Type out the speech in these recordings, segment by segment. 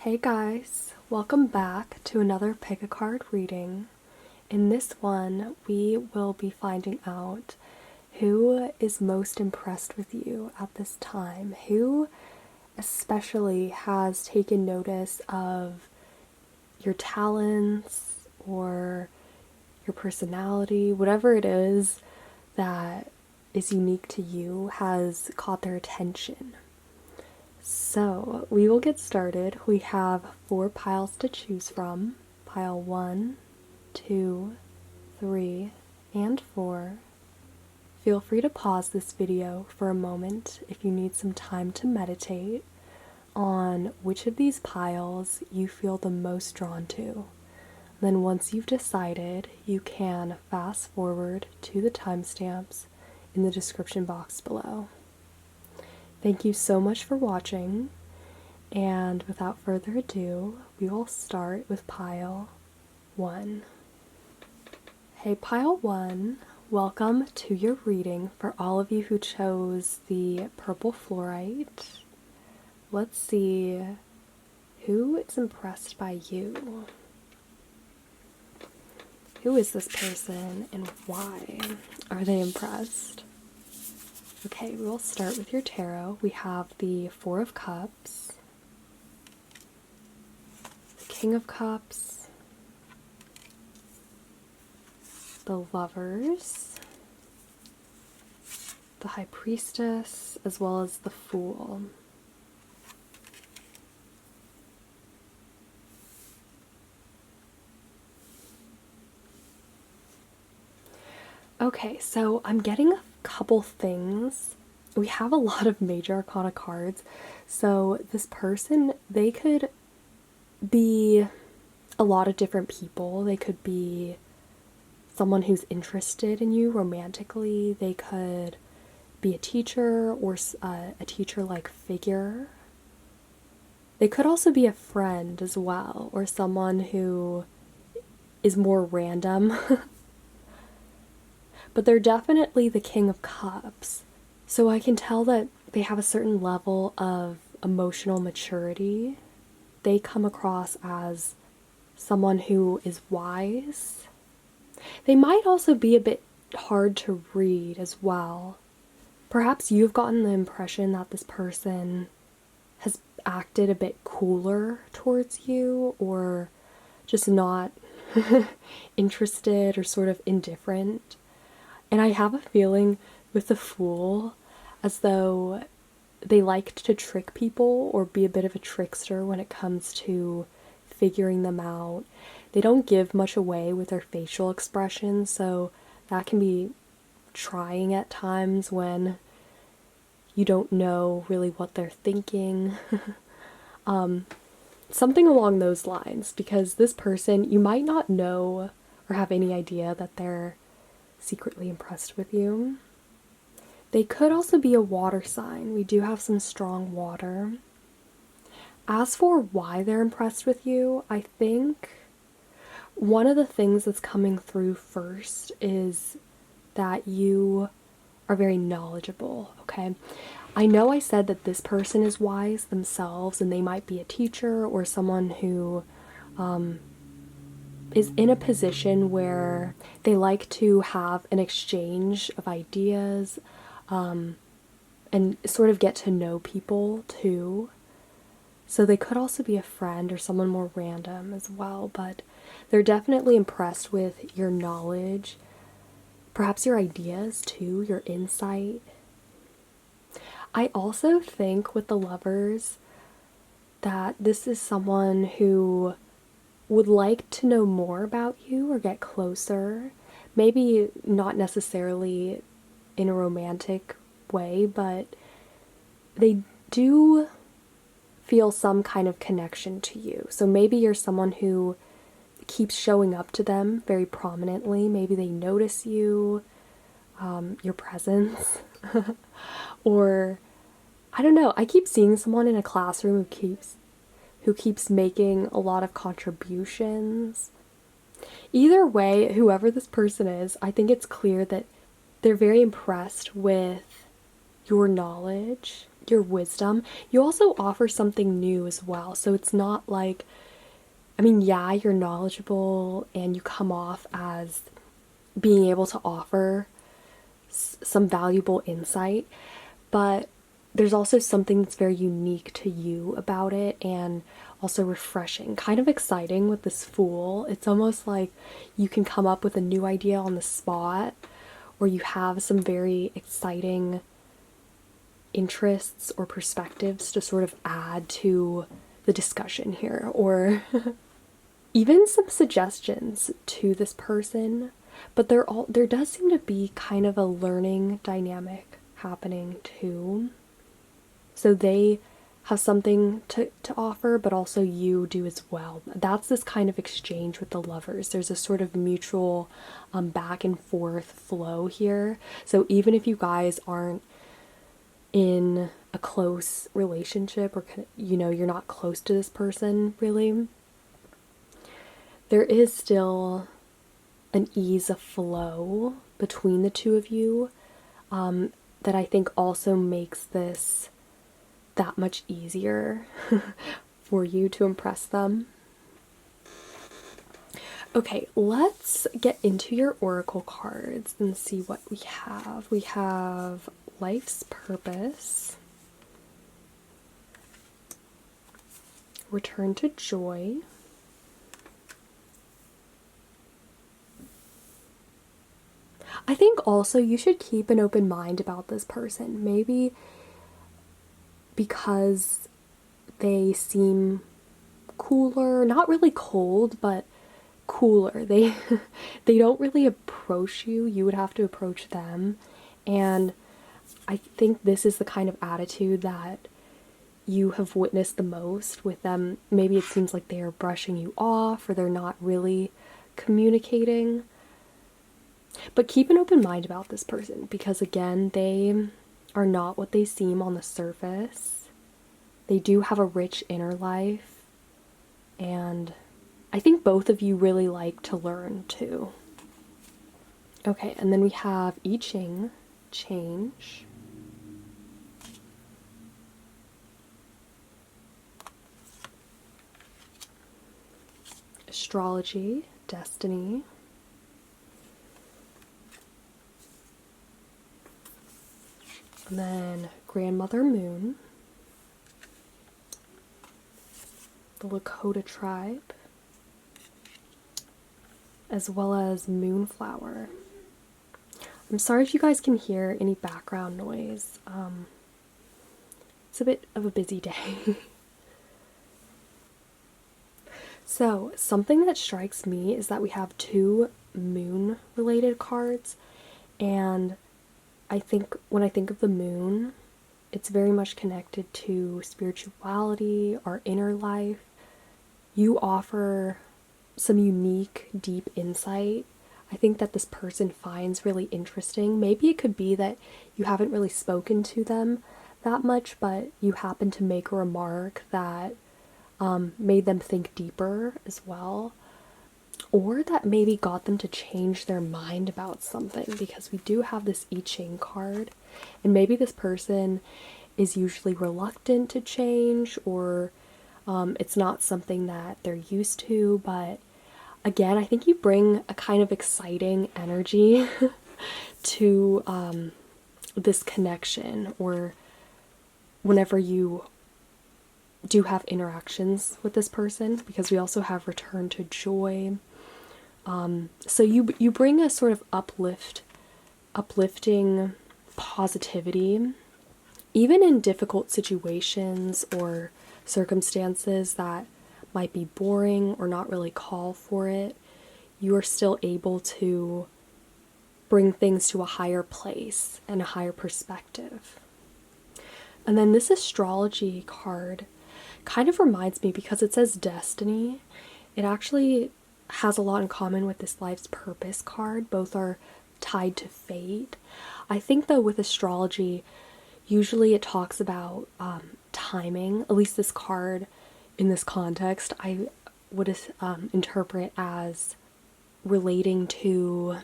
Hey guys, welcome back to another pick a card reading. In this one, we will be finding out who is most impressed with you at this time, who especially has taken notice of your talents or your personality, whatever it is that is unique to you has caught their attention. So we will get started. We have 4 piles to choose from. Pile 1, 2, 3, and 4. Feel free to pause this video for a moment if you need some time to meditate on which of these piles you feel the most drawn to. Then once you've decided, you can fast forward to the timestamps in the description box below. Thank you so much for watching, and without further ado, we will start with pile 1. Hey pile 1, welcome to your reading for all of you who chose the purple fluorite. Let's see who is impressed by you. Who is this person and why are they impressed? Okay, we'll start with your tarot. We have the 4 of Cups, the King of Cups, the Lovers, the High Priestess, as well as the Fool. Okay, so I'm getting a couple things. We have a lot of major arcana cards, so this person, they could be a lot of different people. They could be someone who's interested in you romantically. They could be a teacher or a teacher-like figure. They could also be a friend as well, or someone who is more random. But they're definitely the King of Cups. So I can tell that they have a certain level of emotional maturity. They come across as someone who is wise. They might also be a bit hard to read as well. Perhaps you've gotten the impression that this person has acted a bit cooler towards you, or just not interested or sort of indifferent. And I have a feeling with the Fool as though they like to trick people or be a bit of a trickster when it comes to figuring them out. They don't give much away with their facial expressions, so that can be trying at times when you don't know really what they're thinking. Something along those lines, because this person, you might not know or have any idea that they're secretly impressed with you. They could also be a water sign. We do have some strong water. As for why they're impressed with you, I think one of the things that's coming through first is that you are very knowledgeable, okay? I know I said that this person is wise themselves and they might be a teacher or someone who is in a position where they like to have an exchange of ideas and sort of get to know people too. So they could also be a friend or someone more random as well, but they're definitely impressed with your knowledge, perhaps your ideas too, your insight. I also think with the Lovers that this is someone who would like to know more about you or get closer. Maybe not necessarily in a romantic way, but they do feel some kind of connection to you. So maybe you're someone who keeps showing up to them very prominently. Maybe they notice you, your presence, or I don't know. I keep seeing someone in a classroom who keeps making a lot of contributions. Either way, whoever this person is, I think it's clear that they're very impressed with your knowledge, your wisdom. You also offer something new as well. So it's not like, I mean, yeah, you're knowledgeable and you come off as being able to offer some valuable insight, but there's also something that's very unique to you about it and also refreshing, kind of exciting with this Fool. It's almost like you can come up with a new idea on the spot, or you have some very exciting interests or perspectives to sort of add to the discussion here, or even some suggestions to this person. But there does seem to be kind of a learning dynamic happening too. So they have something to offer, but also you do as well. That's this kind of exchange with the lovers. There's a sort of mutual back and forth flow here. So even if you guys aren't in a close relationship, or you're not close to this person really, there is still an ease of flow between the two of you that I think also makes this that much easier for you to impress them. Okay, let's get into your oracle cards and see what we have. We have Life's Purpose, Return to Joy, I think also you should keep an open mind about this person. Maybe because they seem cooler, not really cold, but cooler. They don't really approach you. You would have to approach them. And I think this is the kind of attitude that you have witnessed the most with them. Maybe it seems like they are brushing you off, or they're not really communicating. But keep an open mind about this person, because again, they are not what they seem on the surface. They do have a rich inner life, and I think both of you really like to learn too. Okay, and then we have I Ching, Change. Astrology, Destiny. And then Grandmother Moon. The Lakota Tribe. As well as Moonflower. I'm sorry if you guys can hear any background noise. It's a bit of a busy day. So, something that strikes me is that we have 2 moon-related cards, and I think when I think of the moon, it's very much connected to spirituality, our inner life. You offer some unique, deep insight. I think that this person finds really interesting. Maybe it could be that you haven't really spoken to them that much, but you happen to make a remark that made them think deeper as well, or that maybe got them to change their mind about something, because we do have this I Ching card, and maybe this person is usually reluctant to change, or it's not something that they're used to. But again, I think you bring a kind of exciting energy to this connection, or whenever you do have interactions with this person, because we also have Return to Joy. So you bring a sort of uplifting positivity, even in difficult situations or circumstances that might be boring or not really call for it. You are still able to bring things to a higher place and a higher perspective. And then this astrology card kind of reminds me, because it says destiny, it actually has a lot in common with this Life's Purpose card. Both are tied to fate. I think though with astrology, usually it talks about timing. At least this card in this context, I would interpret as relating to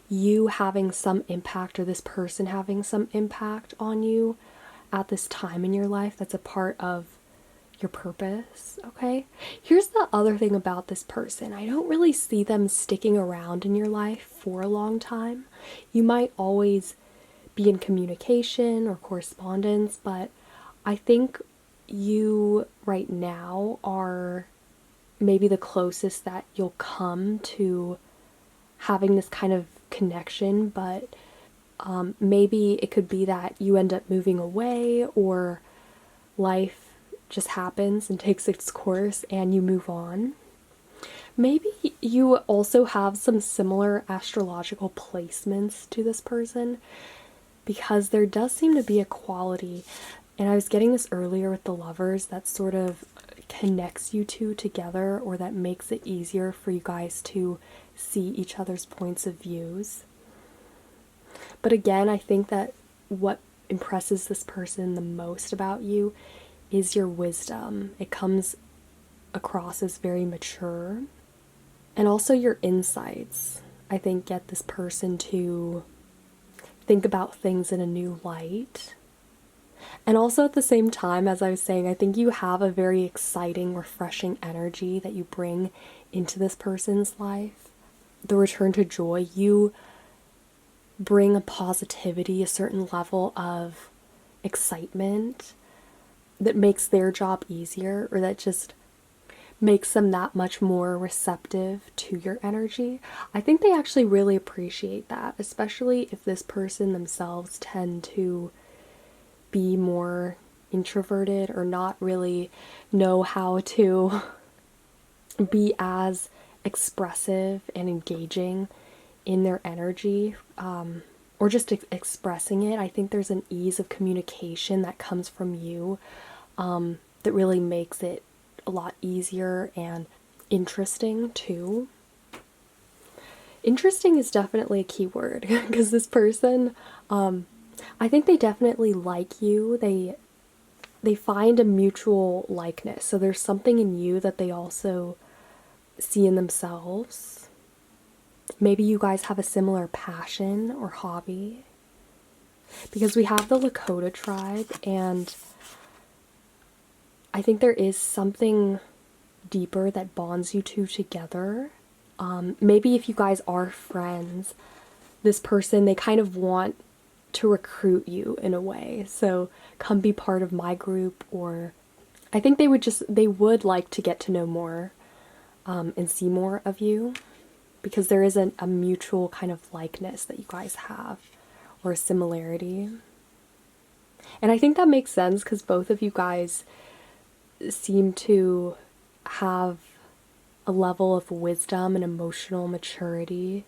you having some impact, or this person having some impact on you at this time in your life that's a part of your purpose, okay? Here's the other thing about this person. I don't really see them sticking around in your life for a long time. You might always be in communication or correspondence, but I think you right now are maybe the closest that you'll come to having this kind of connection, but maybe it could be that you end up moving away, or life just happens and takes its course and you move on. Maybe you also have some similar astrological placements to this person, because there does seem to be a quality, and I was getting this earlier with the lovers, that sort of connects you two together, or that makes it easier for you guys to see each other's points of views. But again, I think that what impresses this person the most about you is your wisdom. It comes across as very mature. And also your insights, I think, get this person to think about things in a new light. And also at the same time, as I was saying, I think you have a very exciting, refreshing energy that you bring into this person's life. The return to joy, you bring a positivity, a certain level of excitement that makes their job easier, or that just makes them that much more receptive to your energy. I think they actually really appreciate that, especially if this person themselves tend to be more introverted or not really know how to be as expressive and engaging in their energy, or just expressing it. I think there's an ease of communication that comes from you that really makes it a lot easier and interesting too. Interesting is definitely a key word, because this person, I think they definitely like you. They find a mutual likeness. So there's something in you that they also see in themselves. Maybe you guys have a similar passion or hobby, because we have the Lakota tribe, and I think there is something deeper that bonds you two together. Maybe if you guys are friends, this person, they kind of want to recruit you in a way. So come be part of my group, or I think they would like to get to know more and see more of you, because there is a mutual kind of likeness that you guys have, or a similarity. And I think that makes sense, because both of you guys seem to have a level of wisdom and emotional maturity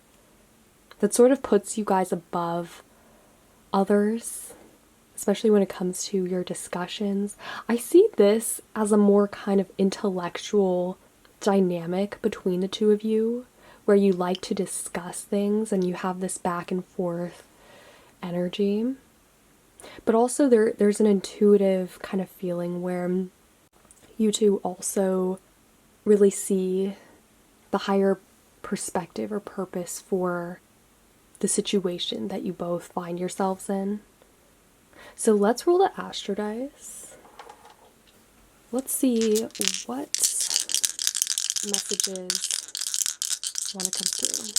that sort of puts you guys above others, especially when it comes to your discussions. I see this as a more kind of intellectual dynamic between the two of you, where you like to discuss things and you have this back and forth energy. But also there's an intuitive kind of feeling where you two also really see the higher perspective or purpose for the situation that you both find yourselves in. So let's roll the Astro dice. Let's see what messages want to come through.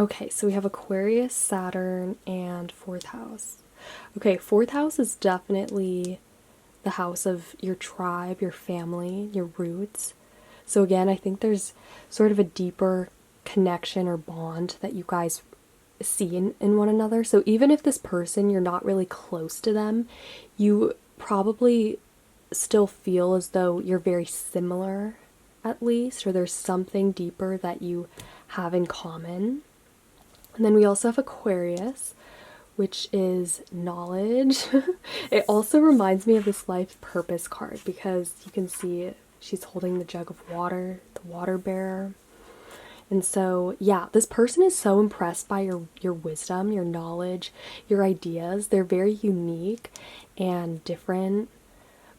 Okay, so we have Aquarius, Saturn, and 4th house. Okay, 4th house is definitely the house of your tribe, your family, your roots. So again, I think there's sort of a deeper connection or bond that you guys see in one another. So even if this person, you're not really close to them, you probably still feel as though you're very similar, at least, or there's something deeper that you have in common. And then we also have Aquarius, which is knowledge. It also reminds me of this life purpose card, because you can see she's holding the jug of water, the water bearer. And so, yeah, this person is so impressed by your wisdom, your knowledge, your ideas. They're very unique and different,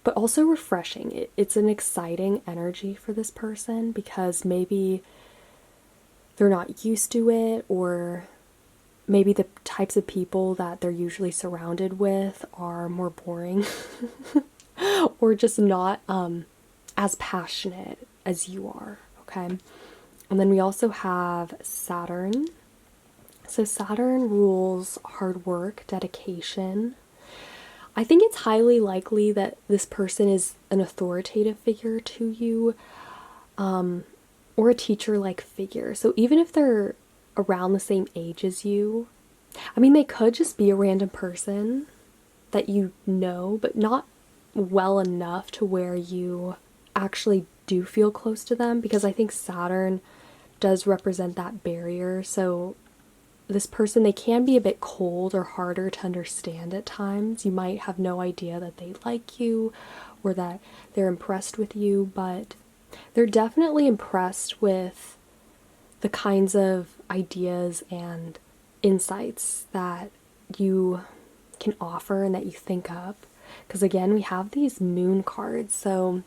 but also refreshing. It's an exciting energy for this person, because maybe they're not used to it, or maybe the types of people that they're usually surrounded with are more boring or just not as passionate as you are, okay? And then we also have Saturn. So Saturn rules hard work, dedication. I think it's highly likely that this person is an authoritative figure to you, or a teacher-like figure. So even if they're around the same age as you, I mean, they could just be a random person that you know, but not well enough to where you actually do feel close to them, because I think Saturn does represent that barrier. So this person, they can be a bit cold or harder to understand at times. You might have no idea that they like you or that they're impressed with you, but they're definitely impressed with the kinds of ideas and insights that you can offer and that you think up. Because again, we have these moon cards, so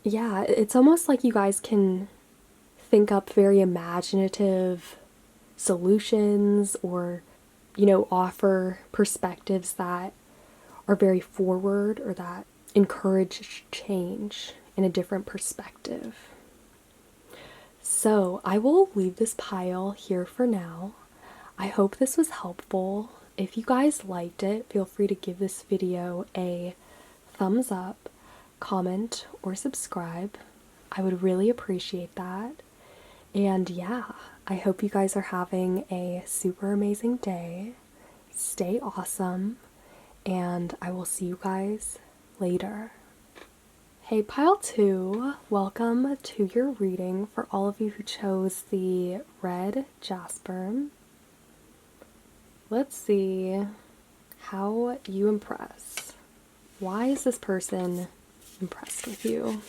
yeah, it's almost like you guys can think up very imaginative solutions, or, you know, offer perspectives that are very forward or that encourage change in a different perspective. So I will leave this pile here for now. I hope this was helpful. If you guys liked it, feel free to give this video a thumbs up, comment, or subscribe. I would really appreciate that. And yeah, I hope you guys are having a super amazing day. Stay awesome, and I will see you guys later. Hey Pile 2, welcome to your reading for all of you who chose the red Jasper. Let's see how you impress. Why is this person impressed with you?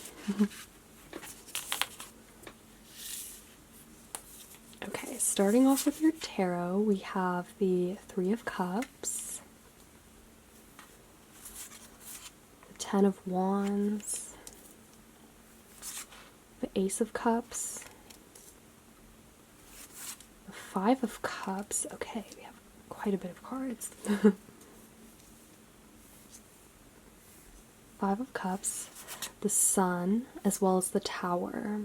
Okay, starting off with your tarot, we have the Three of Cups, the Ten of Wands, the Ace of Cups, the Five of Cups. Okay, we have quite a bit of cards. Five of Cups, the Sun, as well as the Tower.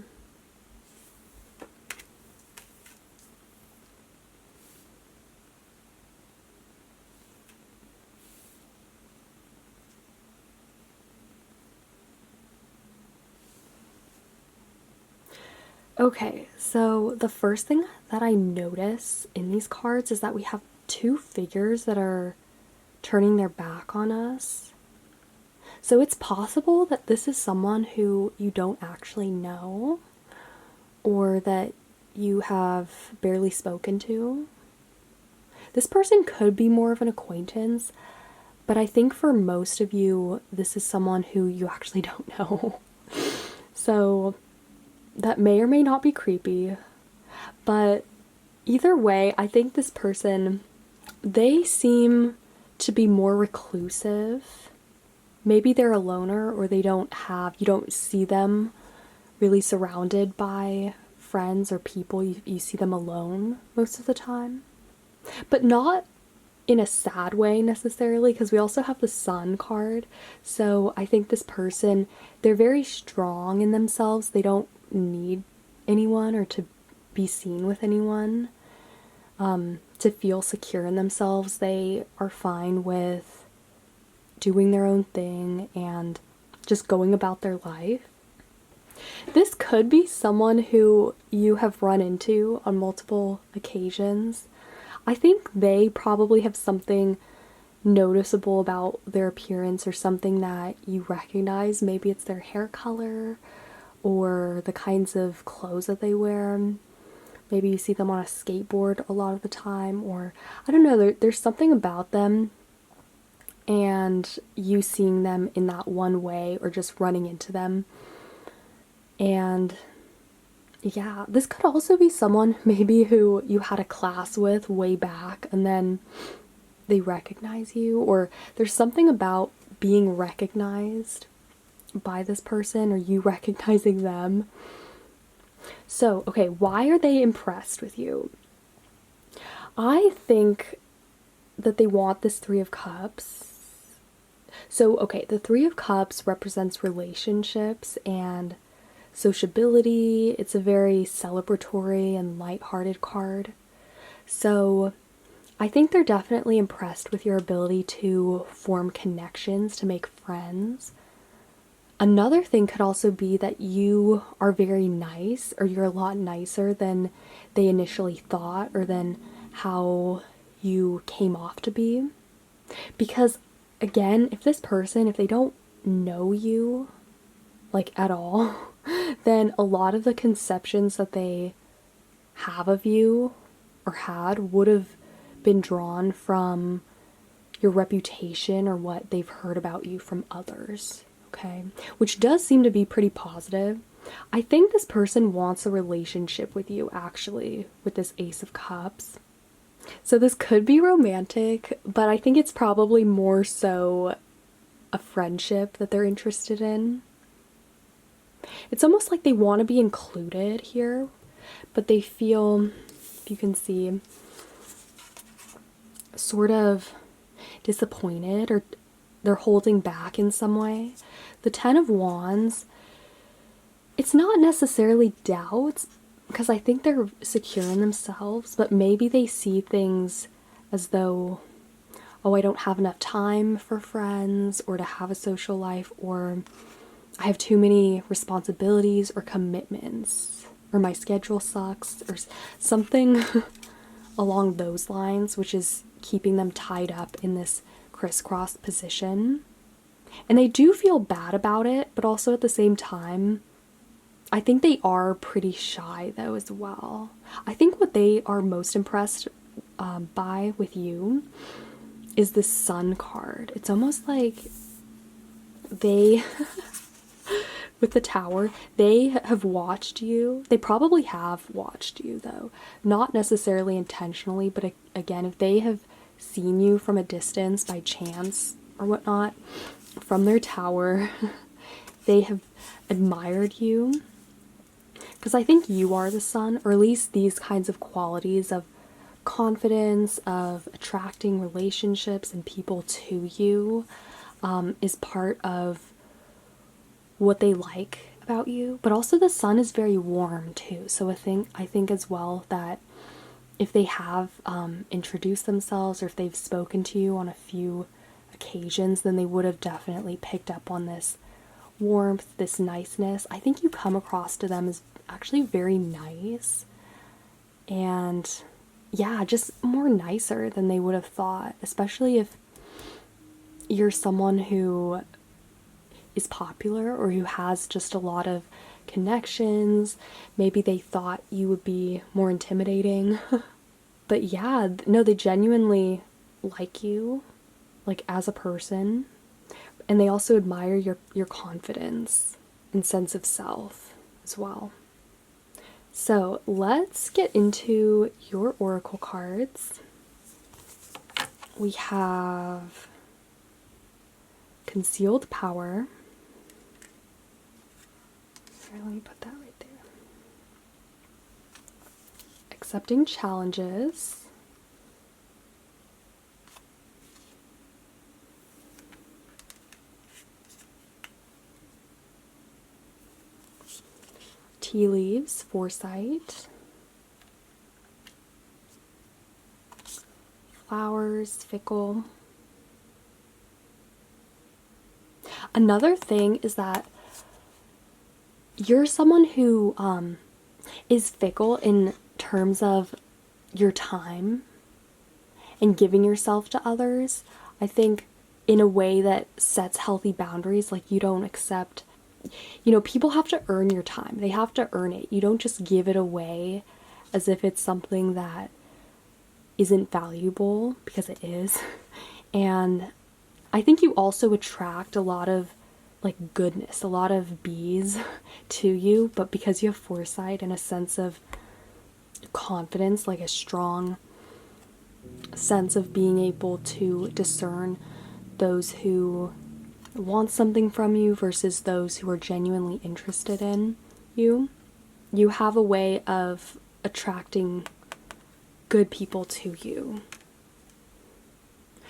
Okay, so the first thing that I notice in these cards is that we have two figures that are turning their back on us. So it's possible that this is someone who you don't actually know, or that you have barely spoken to. This person could be more of an acquaintance, but I think for most of you, this is someone who you actually don't know. So that may or may not be creepy, but either way, I think this person, they seem to be more reclusive. Maybe they're a loner, or you don't see them really surrounded by friends or people. You see them alone most of the time, but not in a sad way necessarily, because we also have the Sun card. So I think this person, they're very strong in themselves. They don't need anyone or to be seen with anyone to feel secure in themselves. They are fine with doing their own thing and just going about their life. This could be someone who you have run into on multiple occasions. I think they probably have something noticeable about their appearance, or something that you recognize. Maybe it's their hair color or the kinds of clothes that they wear. Maybe you see them on a skateboard a lot of the time, or I don't know, there's something about them, and you seeing them in that one way or just running into them. And yeah, this could also be someone maybe who you had a class with way back and then they recognize you, or there's something about being recognized by this person or you recognizing them. So, okay, why are they impressed with you? I think that they want this Three of Cups. So, okay, the Three of Cups represents relationships and sociability. It's a very celebratory and lighthearted card. So, I think they're definitely impressed with your ability to form connections, to make friends. Another thing could also be that you are very nice, or you're a lot nicer than they initially thought, or than how you came off to be. Because, again, if this person, if they don't know you, like, at all, then a lot of the conceptions that they have of you or had would have been drawn from your reputation or what they've heard about you from others, okay? Which does seem to be pretty positive. I think this person wants a relationship with you, actually, with this Ace of Cups. So this could be romantic, but I think it's probably more so a friendship that they're interested in. It's almost like they want to be included here, but they feel, if you can see, sort of disappointed, or they're holding back in some way. The Ten of Wands, it's not necessarily doubts, because I think they're secure in themselves, but maybe they see things as though, oh, I don't have enough time for friends or to have a social life, or I have too many responsibilities or commitments, or my schedule sucks, or something along those lines, which is keeping them tied up in this crisscross position. And they do feel bad about it, but also at the same time, I think they are pretty shy though as well. I think what they are most impressed by with you is the Sun card. It's almost like they, with the Tower, they have watched you. They probably have watched you though. Not necessarily intentionally, but again, if they have seen you from a distance by chance or whatnot, from their tower, they have admired you. Because I think you are the Sun, or at least these kinds of qualities of confidence, of attracting relationships and people to you, is part of what they like about you. But also the Sun is very warm too. So I think as well that if they have introduced themselves, or if they've spoken to you on a few occasions, then they would have definitely picked up on this warmth, this niceness. I think you come across to them as actually very nice, and yeah, just more nicer than they would have thought, especially if you're someone who is popular or who has just a lot of connections. Maybe they thought you would be more intimidating. But yeah, no, they genuinely like you, like as a person, and they also admire your confidence and sense of self as well. So let's get into your oracle cards. We have Concealed Power. Here, let me put that right there. Accepting Challenges. Tea Leaves, Foresight. Flowers, Fickle. Another thing is that you're someone who is fickle in terms of your time and giving yourself to others. I think in a way that sets healthy boundaries. Like, you don't accept, people have to earn your time. They have to earn it. You don't just give it away as if it's something that isn't valuable, because it is. And I think you also attract a lot of like goodness, a lot of bees to you, but because you have foresight and a sense of confidence, like a strong sense of being able to discern those who want something from you versus those who are genuinely interested in you. You have a way of attracting good people to you.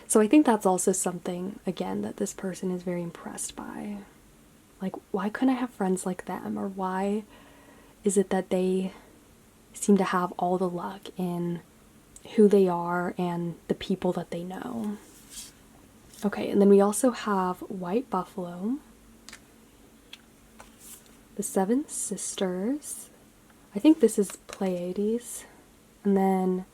So I think that's also something, again, that this person is very impressed by. Like, why couldn't I have friends like them? Or why is it that they seem to have all the luck in who they are and the people that they know? Okay, and then we also have White Buffalo, the Seven Sisters. I think this is Pleiades. And then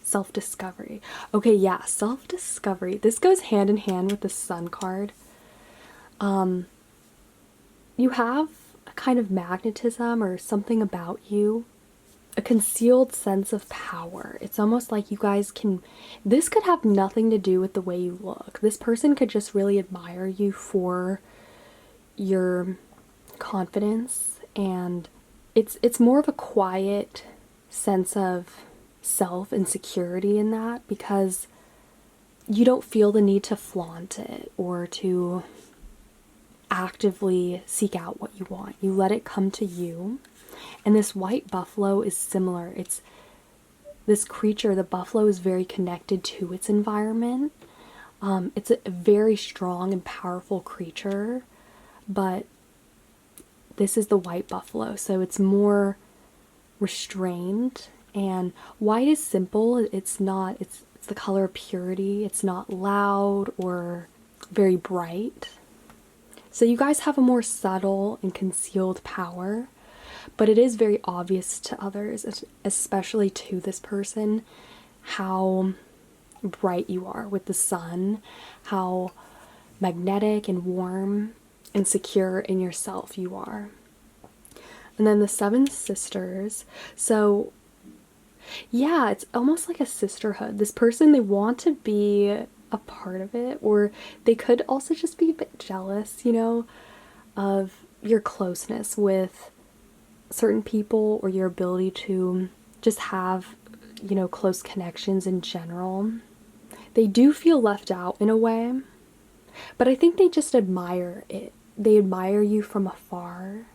Self-Discovery. Okay, yeah, Self-Discovery. This goes hand in hand with the Sun card. You have a kind of magnetism or something about you, a concealed sense of power. It's almost like you guys can, this could have nothing to do with the way you look. This person could just really admire you for your confidence, and it's more of a quiet sense of self and security in that, because you don't feel the need to flaunt it or to actively seek out what you want. You let it come to you. And this White Buffalo is similar. It's this creature, the buffalo, is very connected to its environment. It's a very strong and powerful creature, but this is the White Buffalo, so it's more restrained. And white is simple. It's the color of purity. It's not loud or very bright. So you guys have a more subtle and concealed power, but it is very obvious to others, especially to this person, how bright you are with the sun, how magnetic and warm and secure in yourself you are. And then the Seven Sisters. So yeah, it's almost like a sisterhood. This person, they want to be a part of it, or they could also just be a bit jealous, of your closeness with certain people, or your ability to just have, close connections in general. They do feel left out in a way, but I think they just admire it. They admire you from afar,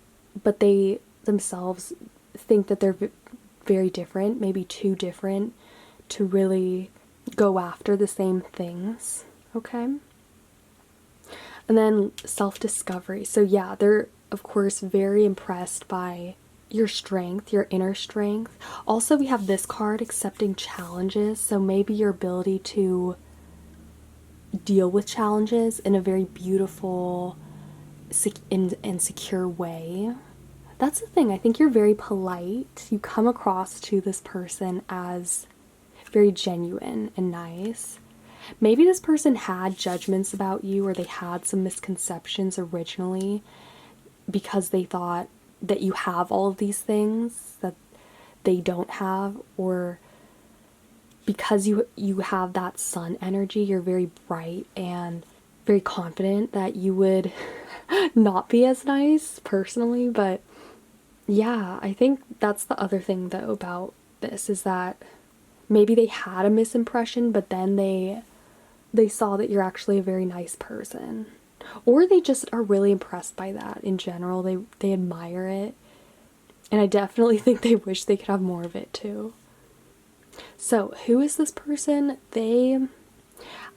but they themselves think that they're very different, maybe too different to really go after the same things, okay? And then Self-Discovery. So yeah, they're of course very impressed by your strength, your inner strength. Also, we have this card, Accepting Challenges. So maybe your ability to deal with challenges in a very beautiful and secure way. That's the thing. I think you're very polite. You come across to this person as very genuine and nice. Maybe this person had judgments about you, or they had some misconceptions originally because they thought that you have all of these things that they don't have, or because you have that sun energy, you're very bright and very confident that you would not be as nice personally. But yeah, I think that's the other thing though about this, is that maybe they had a misimpression, but then they saw that you're actually a very nice person. Or they just are really impressed by that in general. They admire it. And I definitely think they wish they could have more of it too. So, who is this person? They,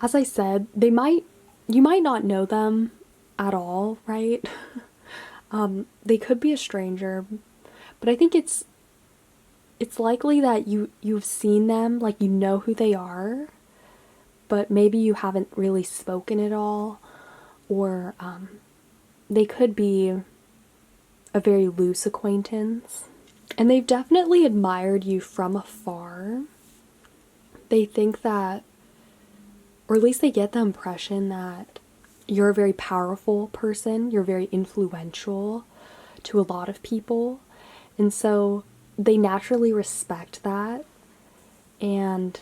as I said, you might not know them at all, right? They could be a stranger, but I think it's likely that you've seen them, like you know who they are, but maybe you haven't really spoken at all, or they could be a very loose acquaintance, and they've definitely admired you from afar. They think that, or at least they get the impression that you're a very powerful person, you're very influential to a lot of people, and so they naturally respect that, and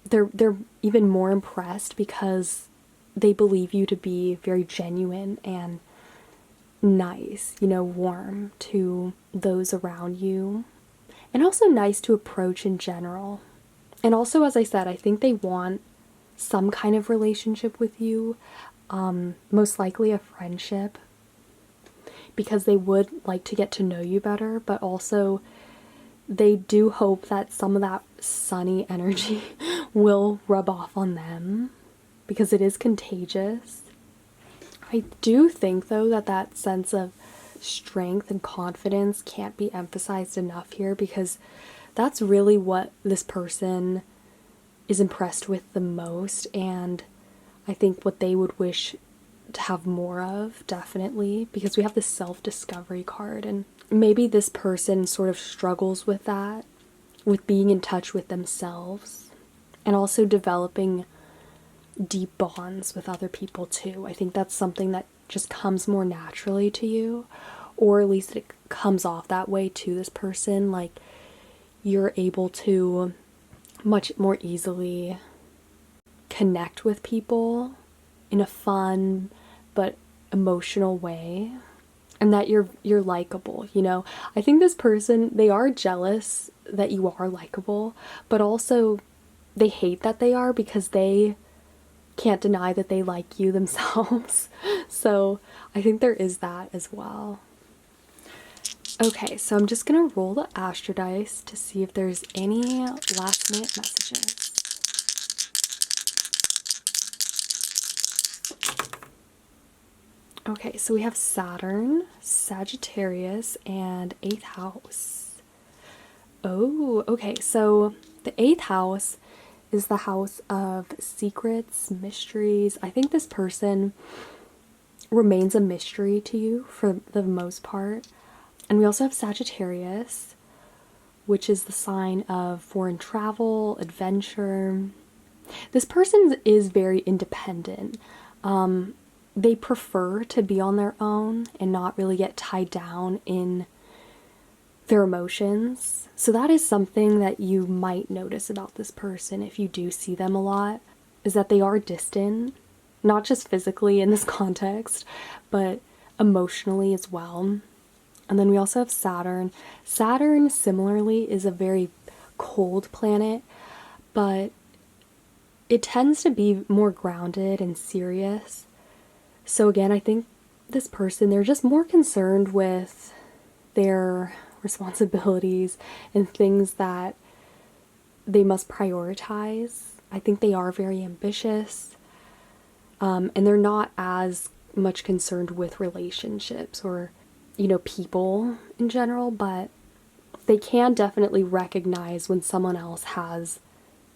they're even more impressed because they believe you to be very genuine and nice, warm to those around you, and also nice to approach in general. And also, as I said, I think they want some kind of relationship with you, most likely a friendship, because they would like to get to know you better, but also they do hope that some of that sunny energy will rub off on them because it is contagious. I do think, though, that that sense of strength and confidence can't be emphasized enough here, because that's really what this person is impressed with the most, and I think what they would wish to have more of, definitely, because we have this self-discovery card, and maybe this person sort of struggles with that, with being in touch with themselves, and also developing deep bonds with other people too. I think that's something that just comes more naturally to you, or at least it comes off that way to this person. Like, you're able to much more easily connect with people in a fun but emotional way, and that you're likable, you know? I think this person, they are jealous that you are likable, but also they hate that they are, because they can't deny that they like you themselves. So I think there is that as well. Okay, so I'm just gonna roll the Astro Dice to see if there's any last minute messages. Okay, so we have Saturn, Sagittarius, and 8th house. Oh, okay, so the 8th house is the house of secrets, mysteries. I think this person remains a mystery to you for the most part. And we also have Sagittarius, which is the sign of foreign travel, adventure. This person is very independent. They prefer to be on their own and not really get tied down in their emotions. So that is something that you might notice about this person if you do see them a lot, is that they are distant, not just physically in this context, but emotionally as well. And then we also have Saturn. Saturn, similarly, is a very cold planet, but it tends to be more grounded and serious. So again, I think this person, they're just more concerned with their responsibilities and things that they must prioritize. I think they are very ambitious, and they're not as much concerned with relationships or, you know, people in general, but they can definitely recognize when someone else has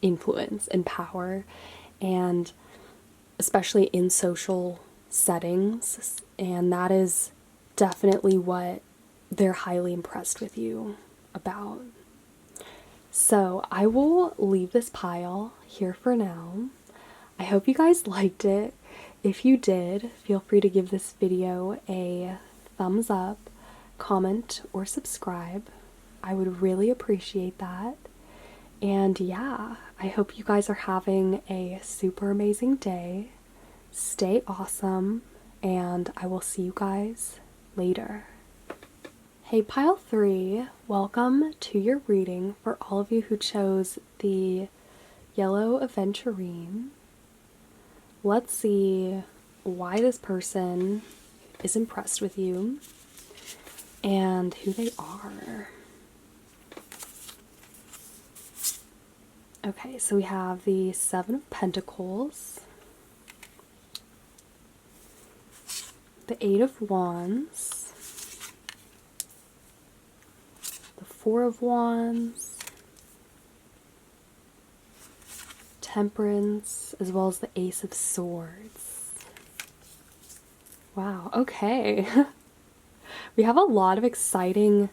influence and power, and especially in social settings, and that is definitely what they're highly impressed with you about. So I will leave this pile here for now. I hope you guys liked it. If you did, feel free to give this video a thumbs up, comment, or subscribe. I would really appreciate that. And yeah, I hope you guys are having a super amazing day. Stay awesome, and I will see you guys later. Hey Pile 3, welcome to your reading for all of you who chose the yellow Aventurine. Let's see why this person is impressed with you and who they are. Okay, so we have the Seven of Pentacles, the Eight of Wands, the Four of Wands, Temperance, as well as the Ace of Swords. Wow, okay. We have a lot of exciting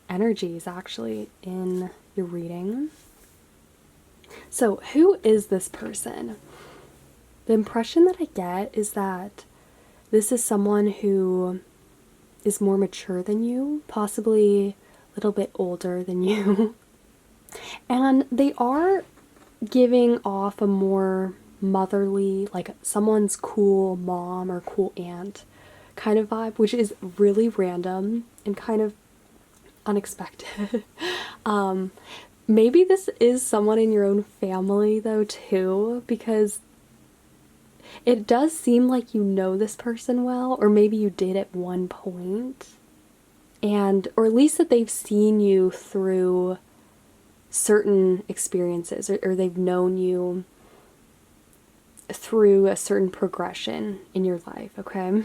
energies actually in your reading. So, who is this person? The impression that I get is that this is someone who is more mature than you, possibly a little bit older than you. And they are giving off a more motherly, like someone's cool mom or cool aunt kind of vibe, which is really random and kind of unexpected. Maybe this is someone in your own family though too, because it does seem like you know this person well, or maybe you did at one point, and or at least that they've seen you through certain experiences, or they've known you through a certain progression in your life, okay?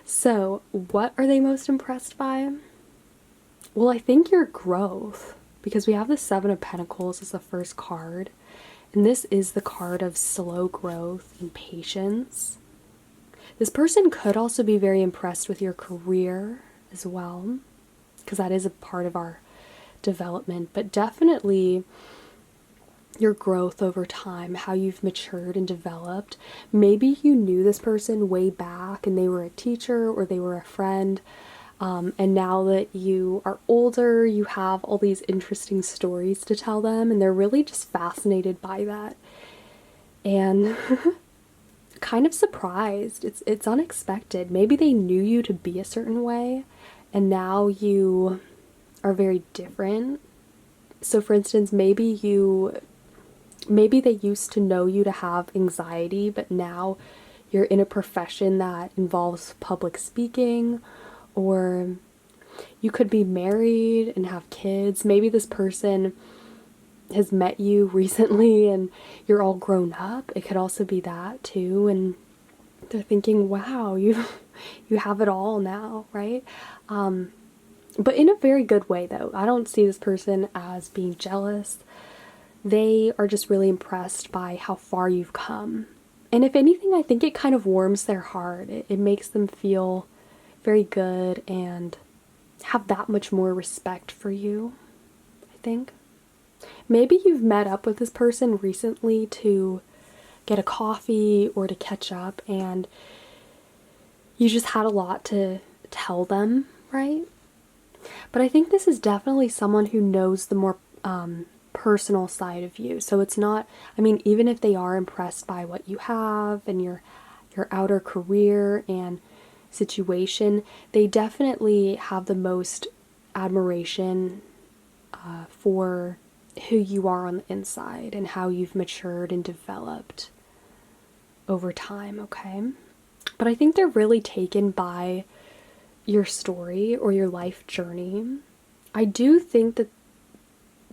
So, what are they most impressed by? Well, I think your growth, because we have the Seven of Pentacles as the first card, and this is the card of slow growth and patience. This person could also be very impressed with your career as well, because that is a part of our development, but definitely your growth over time, how you've matured and developed. Maybe you knew this person way back and they were a teacher or they were a friend, and now that you are older, you have all these interesting stories to tell them, and they're really just fascinated by that. And kind of surprised. It's unexpected. Maybe they knew you to be a certain way, and now you are very different. So for instance, maybe they used to know you to have anxiety, but now you're in a profession that involves public speaking, or you could be married and have kids. Maybe this person has met you recently and you're all grown up. It could also be that too, and they're thinking, wow, you have it all now, right? But in a very good way though. I don't see this person as being jealous. They are just really impressed by how far you've come. And if anything, I think it kind of warms their heart. It makes them feel very good and have that much more respect for you, I think. Maybe you've met up with this person recently to get a coffee or to catch up, and you just had a lot to tell them, right? But I think this is definitely someone who knows the more personal side of you. So it's not, I mean, even if they are impressed by what you have and your outer career and situation, they definitely have the most admiration for who you are on the inside and how you've matured and developed over time, okay? But I think they're really taken by your story or your life journey. I do think that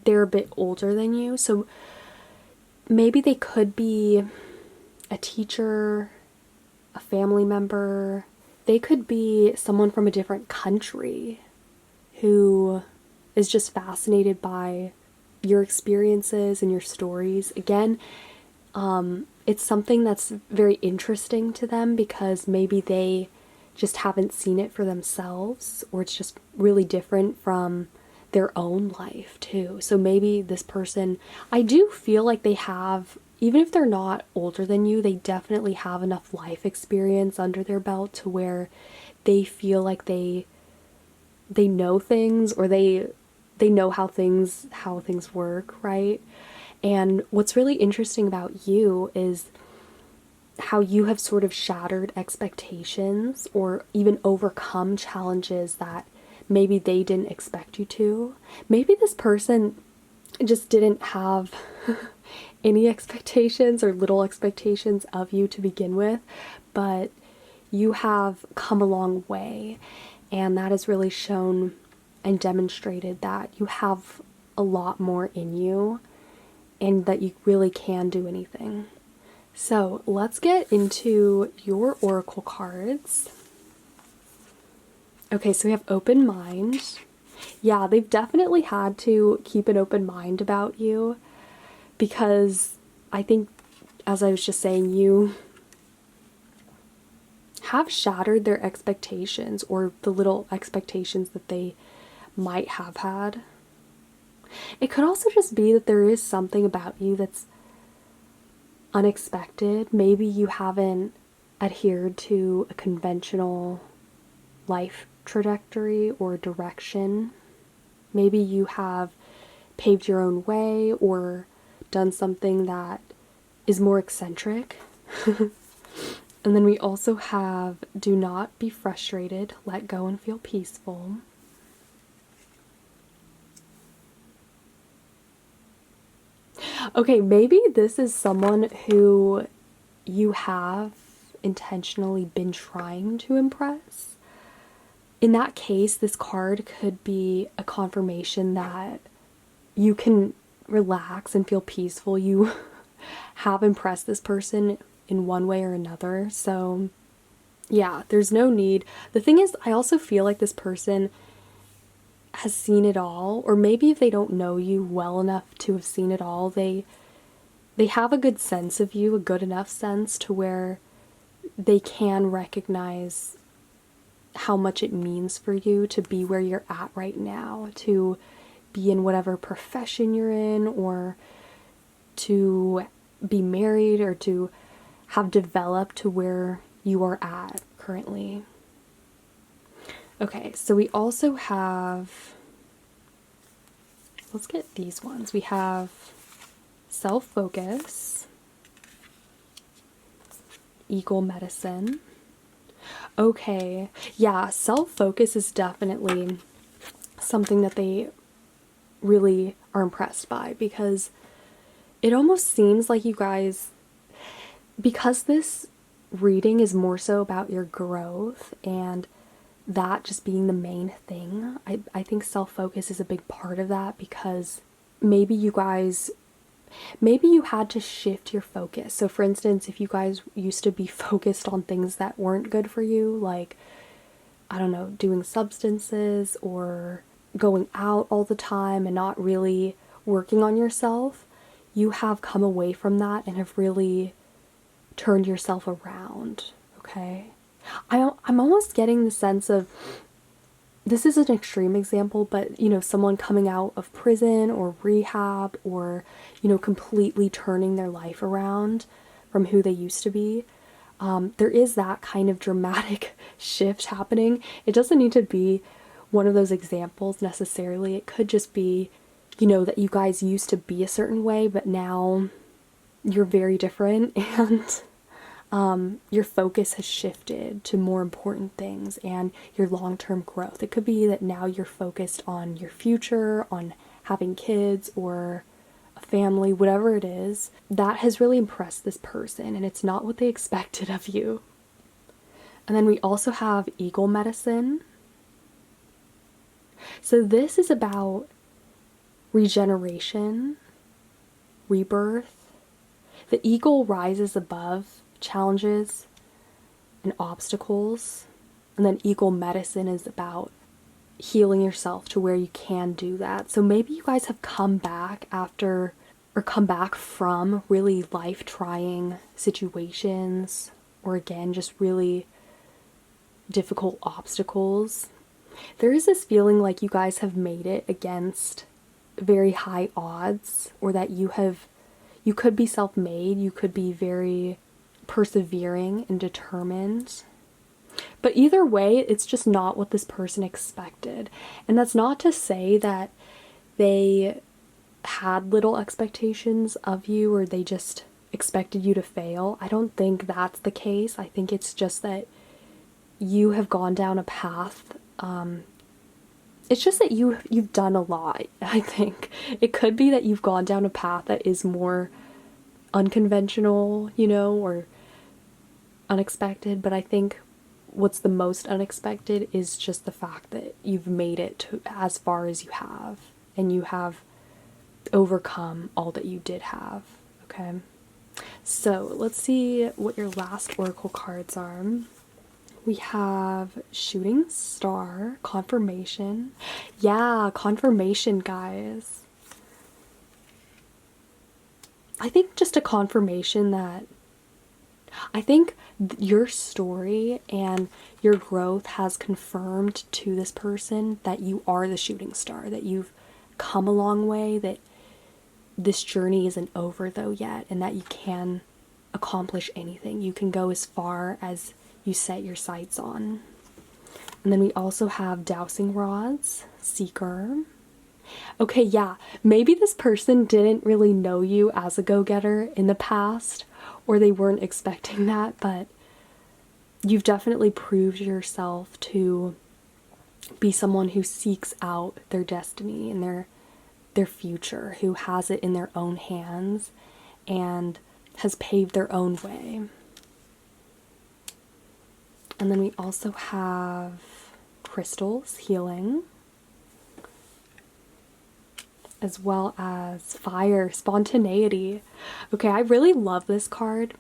they're a bit older than you, so maybe they could be a teacher, a family member. They could be someone from a different country who is just fascinated by your experiences and your stories. Again, it's something that's very interesting to them because maybe they just haven't seen it for themselves, or it's just really different from their own life too. So maybe this person, I do feel like they have, even if they're not older than you, they definitely have enough life experience under their belt to where they feel like they know things, or they know how things work, right? And what's really interesting about you is how you have sort of shattered expectations or even overcome challenges that maybe they didn't expect you to. Maybe this person just didn't have any expectations or little expectations of you to begin with, but you have come a long way, and that has really shown and demonstrated that you have a lot more in you and that you really can do anything. So let's get into your oracle cards. Okay, so we have open mind. Yeah, they've definitely had to keep an open mind about you because I think, as I was just saying, you have shattered their expectations, or the little expectations that they might have had. It could also just be that there is something about you that's unexpected. Maybe you haven't adhered to a conventional life trajectory or direction. Maybe you have paved your own way or done something that is more eccentric. And then we also have do not be frustrated, let go and feel peaceful. Okay, maybe this is someone who you have intentionally been trying to impress. In that case, this card could be a confirmation that you can relax and feel peaceful. You have impressed this person in one way or another. So yeah, there's no need. The thing is, I also feel like this person has seen it all, or maybe if they don't know you well enough to have seen it all, they have a good sense of you, a good enough sense to where they can recognize how much it means for you to be where you're at right now, to be in whatever profession you're in, or to be married, or to have developed to where you are at currently. Okay, so we also have, let's get these ones. We have self-focus, eagle medicine. Okay, yeah, self-focus is definitely something that they really are impressed by, because it almost seems like you guys, because this reading is more so about your growth and that just being the main thing, I think self-focus is a big part of that, because maybe you guys, maybe you had to shift your focus. So for instance, if you guys used to be focused on things that weren't good for you, like, I don't know, doing substances or going out all the time and not really working on yourself, you have come away from that and have really turned yourself around, okay? I'm almost getting the sense of, this is an extreme example, but, you know, someone coming out of prison or rehab, or, you know, completely turning their life around from who they used to be. There is that kind of dramatic shift happening. It doesn't need to be one of those examples necessarily. It could just be, you know, that you guys used to be a certain way, but now you're very different, and your focus has shifted to more important things and your long-term growth. It could be that now you're focused on your future, on having kids or a family, whatever it is. That has really impressed this person, and it's not what they expected of you. And then we also have eagle medicine. So this is about regeneration, rebirth. The eagle rises above challenges and obstacles, and then eagle medicine is about healing yourself to where you can do that. So maybe you guys have come back after, or come back from really life-trying situations, or again, just really difficult obstacles. There is this feeling like you guys have made it against very high odds, or that you could be self-made, you could be very persevering and determined. But either way, it's just not what this person expected. And that's not to say that they had little expectations of you, or they just expected you to fail. I don't think that's the case. I think it's just that you have gone down a path. It's just that you've done a lot, I think. It could be that you've gone down a path that is more unconventional, you know, or unexpected, but I think what's the most unexpected is just the fact that you've made it to as far as you have, and you have overcome all that you did have, okay? So let's see what your last oracle cards are. We have Shooting Star, Confirmation. Yeah, confirmation, guys. I think just a confirmation that, I think your story and your growth has confirmed to this person that you are the shooting star, that you've come a long way, that this journey isn't over though yet, and that you can accomplish anything. You can go as far as you set your sights on. And then we also have Dowsing Rods, Seeker. Okay, yeah, maybe this person didn't really know you as a go-getter in the past, or they weren't expecting that, but you've definitely proved yourself to be someone who seeks out their destiny and their future, who has it in their own hands and has paved their own way. And then we also have crystals, healing. as well as fire, spontaneity. Okay, I really love this card.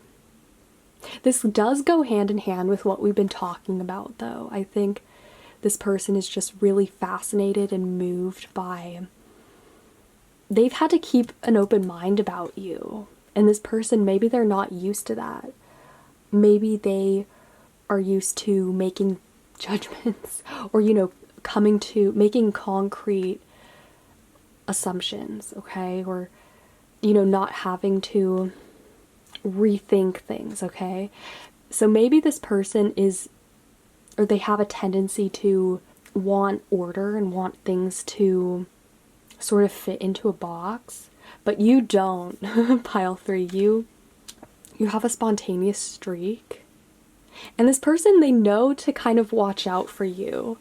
This does go hand in hand with what we've been talking about, though. I think this person is just really fascinated and moved by... They've had to keep an open mind about you. And this person, maybe they're not used to that. Maybe they are used to making judgments or, you know, coming to making concrete assumptions, okay? Or, you know, not having to rethink things, okay? So maybe this person is, or they have a tendency to want order and want things to sort of fit into a box, but you don't. Pile 3, you have a spontaneous streak. And this person, they know to kind of watch out for you.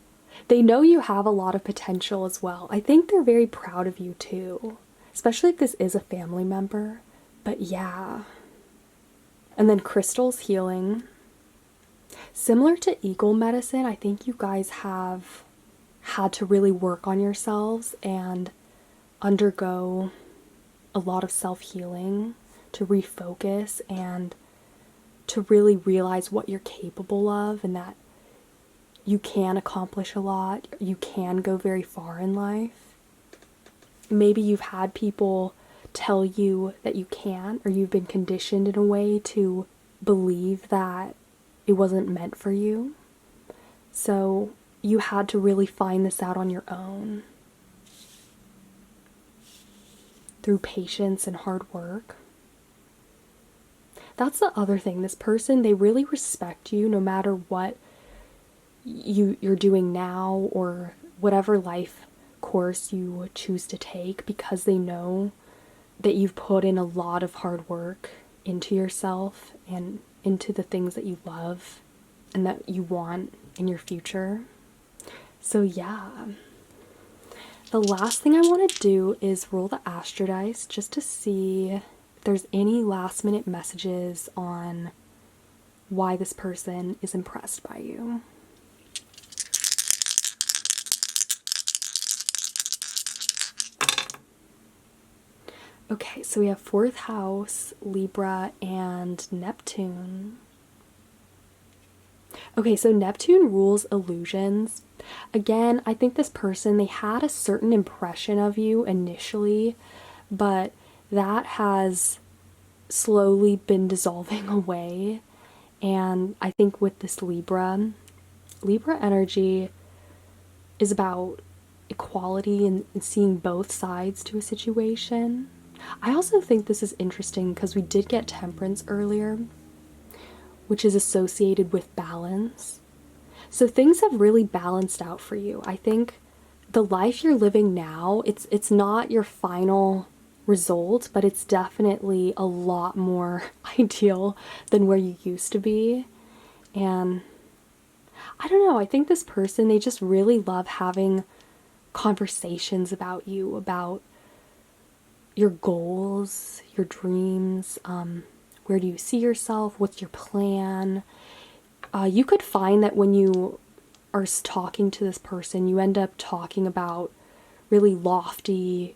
They know you have a lot of potential as well. I think they're very proud of you too, especially if this is a family member. But yeah. And then crystals, healing. Similar to eagle medicine, I think you guys have had to really work on yourselves and undergo a lot of self-healing to refocus and to really realize what you're capable of and that you can accomplish a lot, you can go very far in life. Maybe you've had people tell you that you can't, or you've been conditioned in a way to believe that it wasn't meant for you. So you had to really find this out on your own through patience and hard work. That's the other thing. This person, they really respect you no matter what you're doing now or whatever life course you choose to take, because they know that you've put in a lot of hard work into yourself and into the things that you love and that you want in your future. So yeah. The last thing I want to do is roll the Astro Dice just to see if there's any last minute messages on why this person is impressed by you. Okay, so we have 4th house, Libra, and Neptune. Okay, so Neptune rules illusions. Again, I think this person, they had a certain impression of you initially, but that has slowly been dissolving away. And I think with this Libra energy is about equality and seeing both sides to a situation. I also think this is interesting because we did get Temperance earlier, which is associated with balance. So things have really balanced out for you. I think the life you're living now, it's not your final result, but it's definitely a lot more ideal than where you used to be. And I don't know, I think this person, they just really love having conversations about you, about your goals, your dreams, where do you see yourself, what's your plan. You could find that when you are talking to this person, you end up talking about really lofty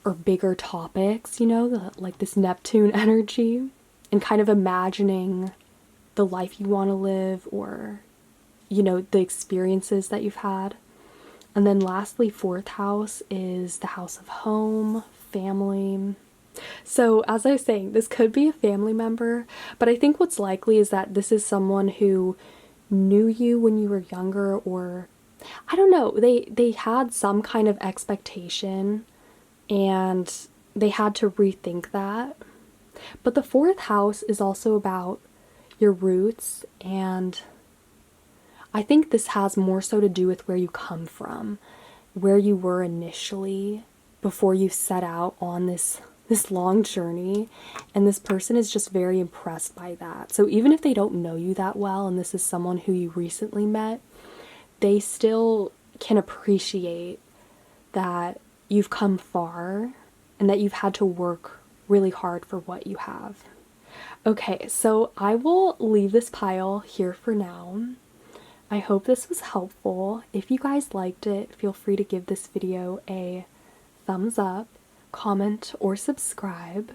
or bigger topics, you know, like this Neptune energy, and kind of imagining the life you want to live, or, you know, the experiences that you've had. And then lastly, 4th house is the house of home, family. So as I was saying, this could be a family member, but I think what's likely is that this is someone who knew you when you were younger, or I don't know, they had some kind of expectation and they had to rethink that. But the 4th house is also about your roots, and I think this has more so to do with where you come from, where you were initially before you set out on this long journey, and this person is just very impressed by that. So even if they don't know you that well and this is someone who you recently met, they still can appreciate that you've come far and that you've had to work really hard for what you have. Okay, so I will leave this pile here for now. I hope this was helpful. If you guys liked it, feel free to give this video a thumbs up, comment, or subscribe.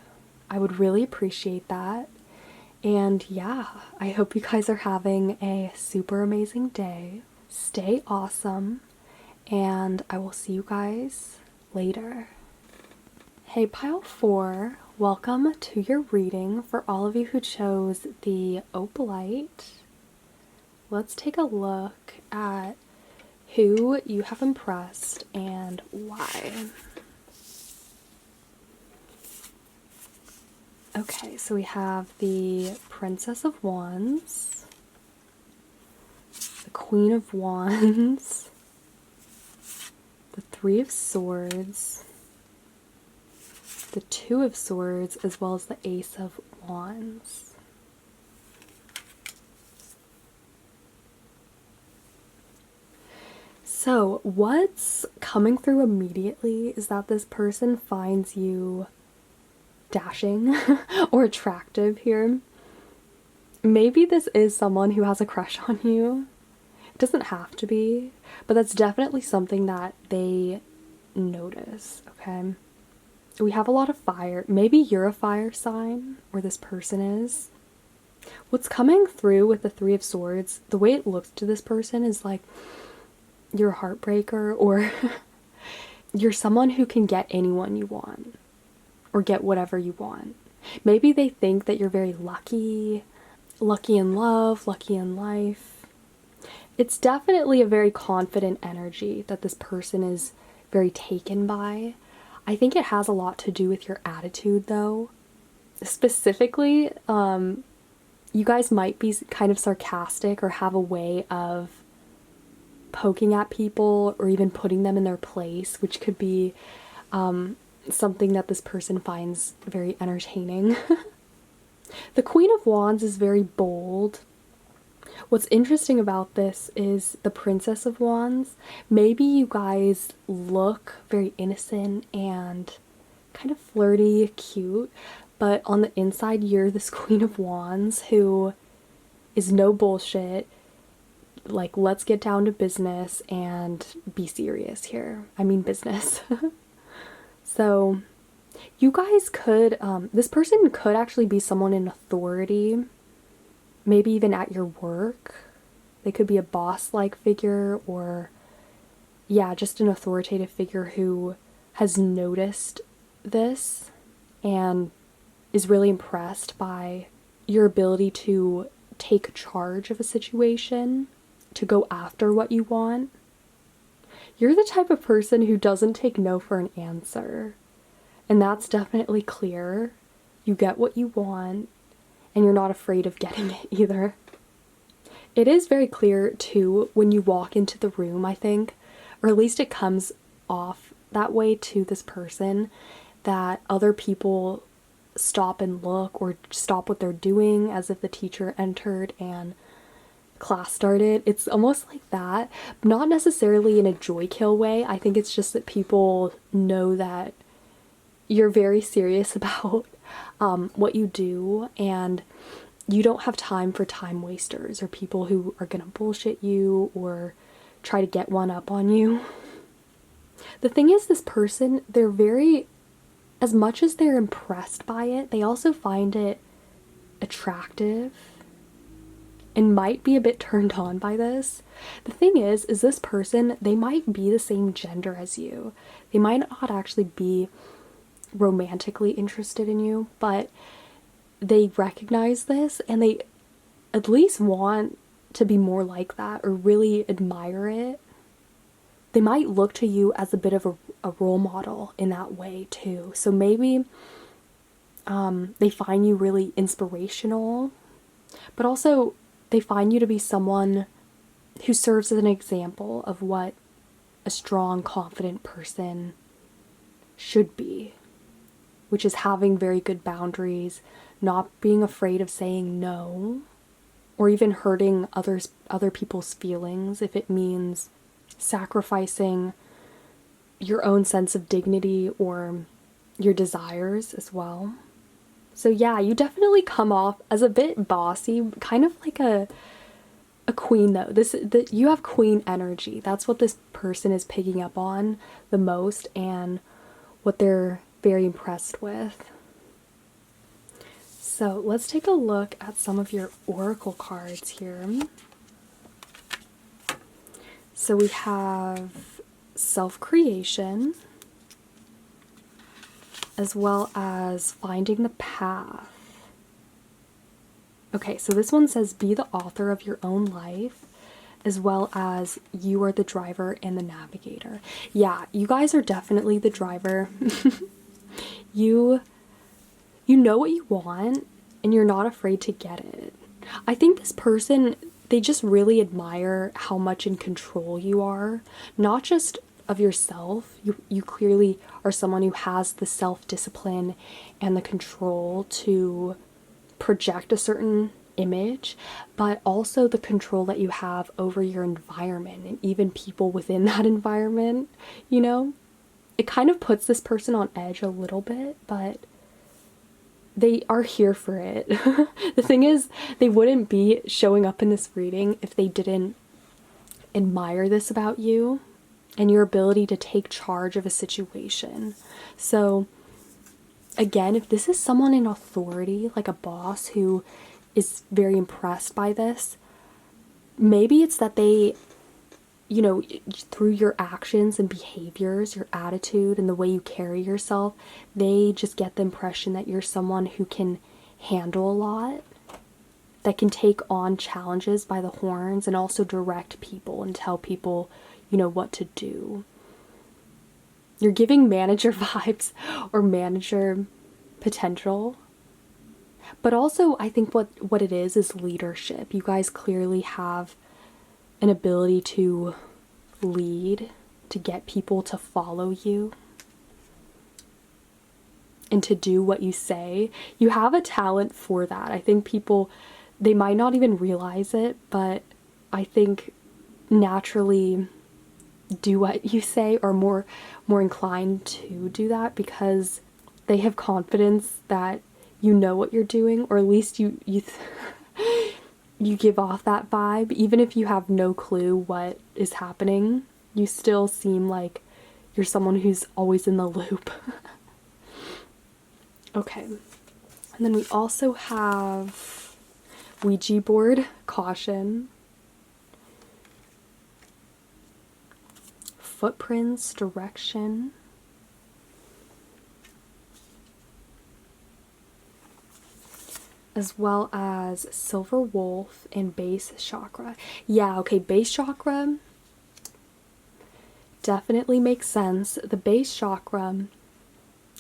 I would really appreciate that. And yeah, I hope you guys are having a super amazing day. Stay awesome, and I will see you guys later. Hey, Pile 4, welcome to your reading for all of you who chose the Opalite. Let's take a look at who you have impressed and why. Okay, so we have the Princess of Wands, the Queen of Wands, the Three of Swords, the Two of Swords, as well as the Ace of Wands. So what's coming through immediately is that this person finds you dashing or attractive here. Maybe this is someone who has a crush on you. It doesn't have to be, but that's definitely something that they notice, okay? We have a lot of fire. Maybe you're a fire sign, or this person is. What's coming through with the Three of Swords, the way it looks to this person is like you're a heartbreaker, or you're someone who can get anyone you want, or get whatever you want. Maybe they think that you're very lucky, lucky in love, lucky in life. It's definitely a very confident energy that this person is very taken by. I think it has a lot to do with your attitude, though. Specifically, you guys might be kind of sarcastic or have a way of poking at people or even putting them in their place, which could be something that this person finds very entertaining. The Queen of Wands is very bold. What's interesting about this is the Princess of Wands. Maybe you guys look very innocent and kind of flirty, cute, but on the inside you're this Queen of Wands who is no bullshit. Like, let's get down to business and be serious here. I mean business. So you guys could, this person could actually be someone in authority. Maybe even at your work. They could be a boss-like figure, or yeah, just an authoritative figure who has noticed this and is really impressed by your ability to take charge of a situation, to go after what you want. You're the type of person who doesn't take no for an answer, and that's definitely clear. You get what you want, and you're not afraid of getting it either. It is very clear, too, when you walk into the room, I think, or at least it comes off that way to this person, that other people stop and look or stop what they're doing as if the teacher entered and class started. It's almost like that, not necessarily in a joy kill way. I think it's just that people know that you're very serious about what you do, and you don't have time for time wasters or people who are gonna bullshit you or try to get one up on you. The thing is, this person, they're very, as much as they're impressed by it, they also find it attractive and might be a bit turned on by this. The thing is this person, they might be the same gender as you. They might not actually be romantically interested in you, but they recognize this and they at least want to be more like that or really admire it. They might look to you as a bit of a role model in that way too. So maybe they find you really inspirational, but also they find you to be someone who serves as an example of what a strong, confident person should be, which is having very good boundaries, not being afraid of saying no, or even hurting other people's feelings if it means sacrificing your own sense of dignity or your desires as well. So yeah, you definitely come off as a bit bossy, kind of like a queen though. You have queen energy. That's what this person is picking up on the most, and what they're very impressed with. So let's take a look at some of your oracle cards here. So we have self-creation, as well as finding the path. Okay, so this one says be the author of your own life, as well as you are the driver and the navigator. Yeah, you guys are definitely the driver. You know what you want, and you're not afraid to get it. I think this person, they just really admire how much in control you are, not just of yourself. You clearly are someone who has the self-discipline and the control to project a certain image, but also the control that you have over your environment and even people within that environment, you know? It kind of puts this person on edge a little bit, but they are here for it. The thing is, they wouldn't be showing up in this reading if they didn't admire this about you and your ability to take charge of a situation. So again, if this is someone in authority, like a boss who is very impressed by this, maybe it's that they, you know, through your actions and behaviors, your attitude and the way you carry yourself, they just get the impression that you're someone who can handle a lot, that can take on challenges by the horns and also direct people and tell people, you know, what to do. You're giving manager vibes or manager potential. But also, I think what it is leadership. You guys clearly have an ability to lead, to get people to follow you, and to do what you say. You have a talent for that. I think people, they might not even realize it, but I think naturally do what you say, or more inclined to do that because they have confidence that you know what you're doing, or at least you give off that vibe. Even if you have no clue what is happening, you still seem like you're someone who's always in the loop. Okay, and then we also have Ouija board, caution, footprints, direction, as well as silver wolf and base chakra. Yeah, okay, base chakra definitely makes sense. The base chakra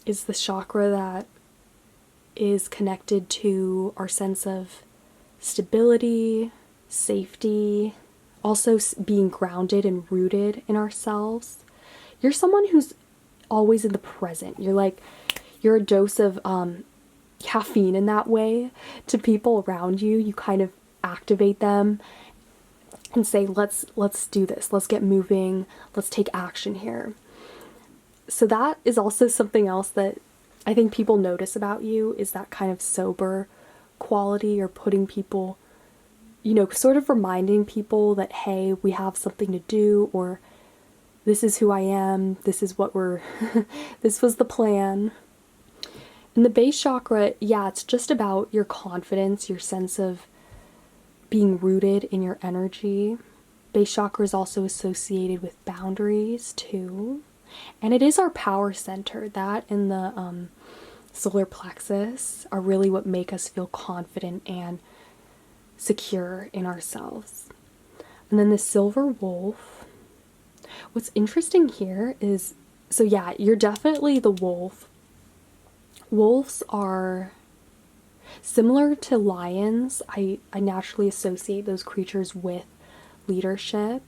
is the chakra that is connected to our sense of stability, safety, also being grounded and rooted in ourselves. You're someone who's always in the present. You're a dose of caffeine in that way to people around you. You kind of activate them and say, let's do this, let's get moving, let's take action here. So that is also something else that I think people notice about you, is that kind of sober quality, or putting people, you know, sort of reminding people that, hey, we have something to do, or this is who I am, this is what this was the plan. And the base chakra, yeah, it's just about your confidence, your sense of being rooted in your energy. Base chakra is also associated with boundaries too. And it is our power center. That and the solar plexus are really what make us feel confident and secure in ourselves. And then the silver wolf. What's interesting here is, so yeah, you're definitely the wolf. Wolves are similar to lions. I naturally associate those creatures with leadership.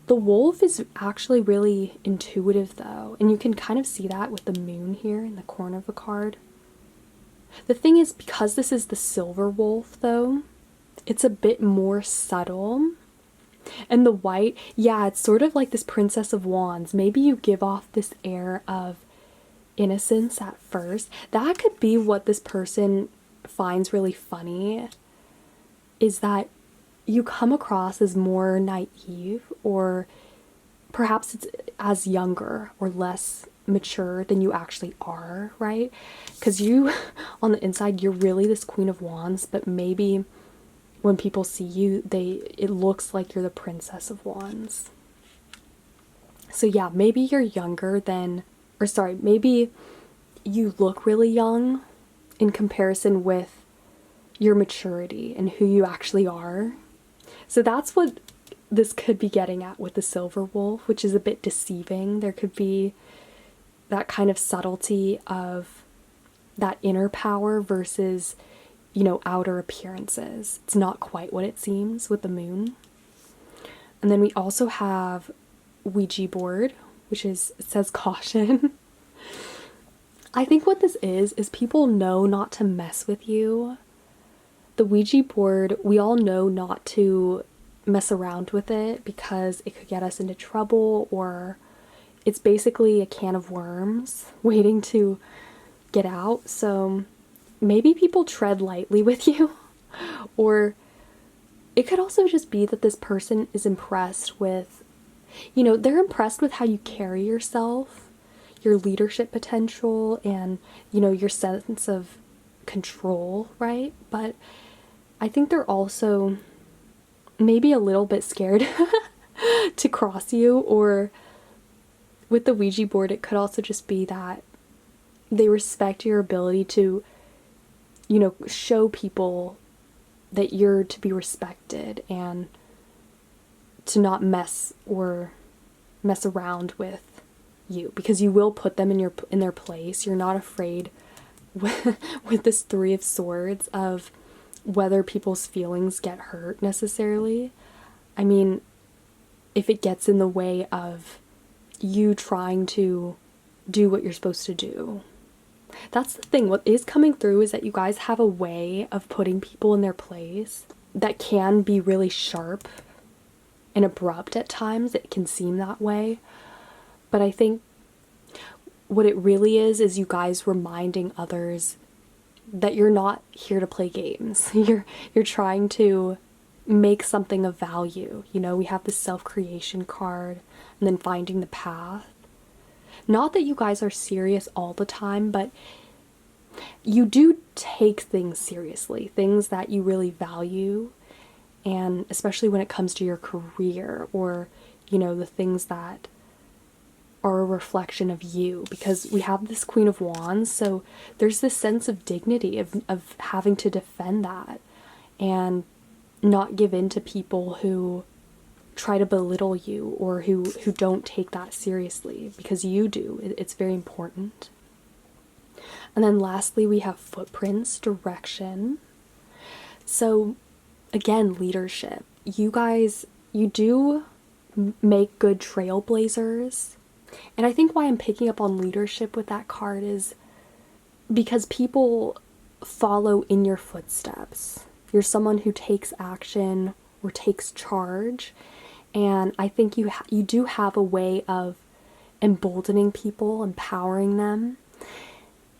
The wolf is actually really intuitive though, and you can kind of see that with the moon here in the corner of the card. The thing is, because this is the silver wolf though, it's a bit more subtle. And the white, yeah, it's sort of like this Princess of Wands. Maybe you give off this air of innocence at first. That could be what this person finds really funny, is that you come across as more naive, or perhaps it's as younger or less mature than you actually are, right? Because you, on the inside, you're really this Queen of Wands, but maybe when people see you, it looks like you're the Princess of Wands. So yeah, maybe you're younger than, or sorry, maybe you look really young in comparison with your maturity and who you actually are. So that's what this could be getting at with the silver wolf, which is a bit deceiving. There could be that kind of subtlety of that inner power versus, you know, outer appearances. It's not quite what it seems with the moon. And then we also have Ouija board, which is, it says caution. I think what this is people know not to mess with you. The Ouija board, we all know not to mess around with it because it could get us into trouble, or it's basically a can of worms waiting to get out. So maybe people tread lightly with you, or it could also just be that this person is impressed with, you know, they're impressed with how you carry yourself, your leadership potential, and, you know, your sense of control, right? But I think they're also maybe a little bit scared to cross you, or with the Ouija board, it could also just be that they respect your ability to, you know, show people that you're to be respected and to not mess around with you, because you will put them in their place. You're not afraid with this Three of Swords of whether people's feelings get hurt necessarily. I mean, if it gets in the way of you trying to do what you're supposed to do. That's the thing. What is coming through is that you guys have a way of putting people in their place that can be really sharp and abrupt at times. It can seem that way. But I think what it really is you guys reminding others that you're not here to play games. You're trying to make something of value. You know, we have the self-creation card and then finding the path. Not that you guys are serious all the time, but you do take things seriously, things that you really value, and especially when it comes to your career, or, you know, the things that are a reflection of you, because we have this Queen of Wands, so there's this sense of dignity of having to defend that and not give in to people who try to belittle you or who don't take that seriously, because you do. It's very important. And then lastly, we have footprints, direction. So again, leadership. You guys, you do make good trailblazers. And I think why I'm picking up on leadership with that card is because people follow in your footsteps. You're someone who takes action or takes charge. And I think you do have a way of emboldening people, empowering them.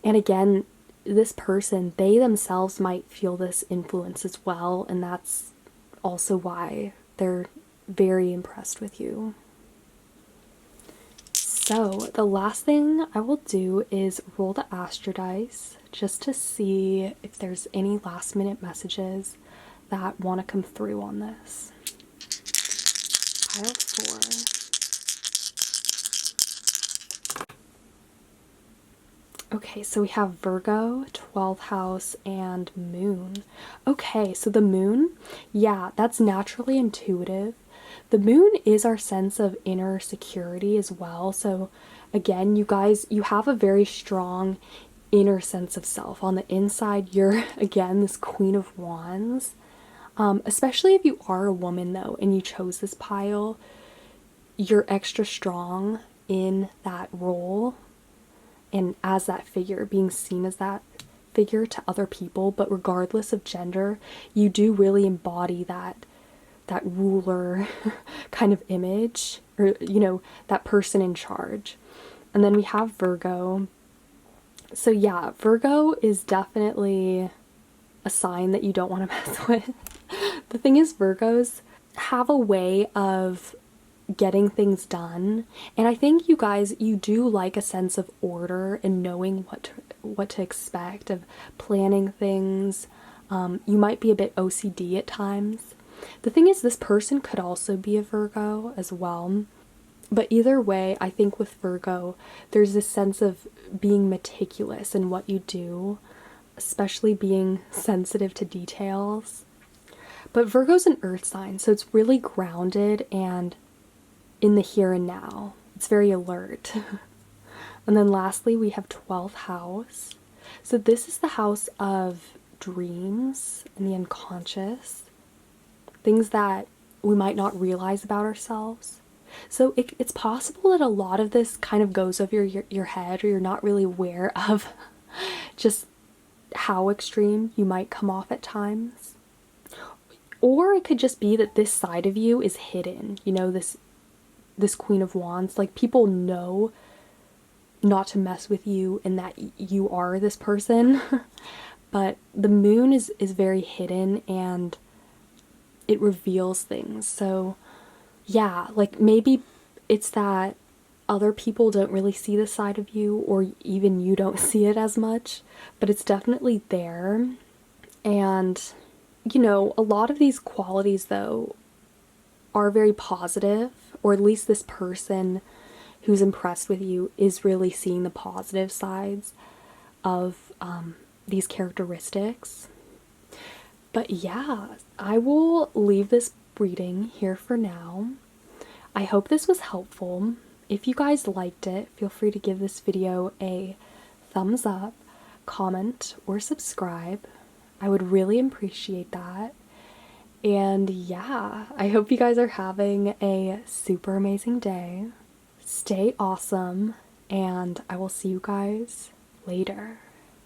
And again, this person, they themselves might feel this influence as well. And that's also why they're very impressed with you. So the last thing I will do is roll the Astro dice just to see if there's any last minute messages that want to come through on this. Pile 4. Okay, so we have Virgo, 12th house, and moon. Okay, so the moon, yeah, that's naturally intuitive. The moon is our sense of inner security as well. So again, you guys, you have a very strong inner sense of self. On the inside, you're, again, this Queen of Wands. Especially if you are a woman, though, and you chose this pile, you're extra strong in that role and as that figure, being seen as that figure to other people. But regardless of gender, you do really embody that ruler kind of image, or, you know, that person in charge. And then we have Virgo. So yeah, Virgo is definitely a sign that you don't want to mess with. The thing is, Virgos have a way of getting things done. And I think you guys, you do like a sense of order and knowing what to expect, of planning things. You might be a bit OCD at times. The thing is, this person could also be a Virgo as well. But either way, I think with Virgo, there's this sense of being meticulous in what you do, especially being sensitive to details. But Virgo's an earth sign, so it's really grounded and in the here and now. It's very alert. And then lastly, we have 12th house. So this is the house of dreams and the unconscious, things that we might not realize about ourselves. So it's possible that a lot of this kind of goes over your head, or you're not really aware of just how extreme you might come off at times. Or it could just be that this side of you is hidden, you know, this Queen of Wands. Like, people know not to mess with you and that you are this person. But the moon is very hidden and it reveals things. So yeah, like maybe it's that other people don't really see this side of you, or even you don't see it as much, but it's definitely there. And you know, a lot of these qualities though are very positive, or at least this person who's impressed with you is really seeing the positive sides of these characteristics. But yeah, I will leave this reading here for now. I hope this was helpful. If you guys liked it, feel free to give this video a thumbs up, comment, or subscribe. I would really appreciate that. And yeah, I hope you guys are having a super amazing day. Stay awesome, and I will see you guys later.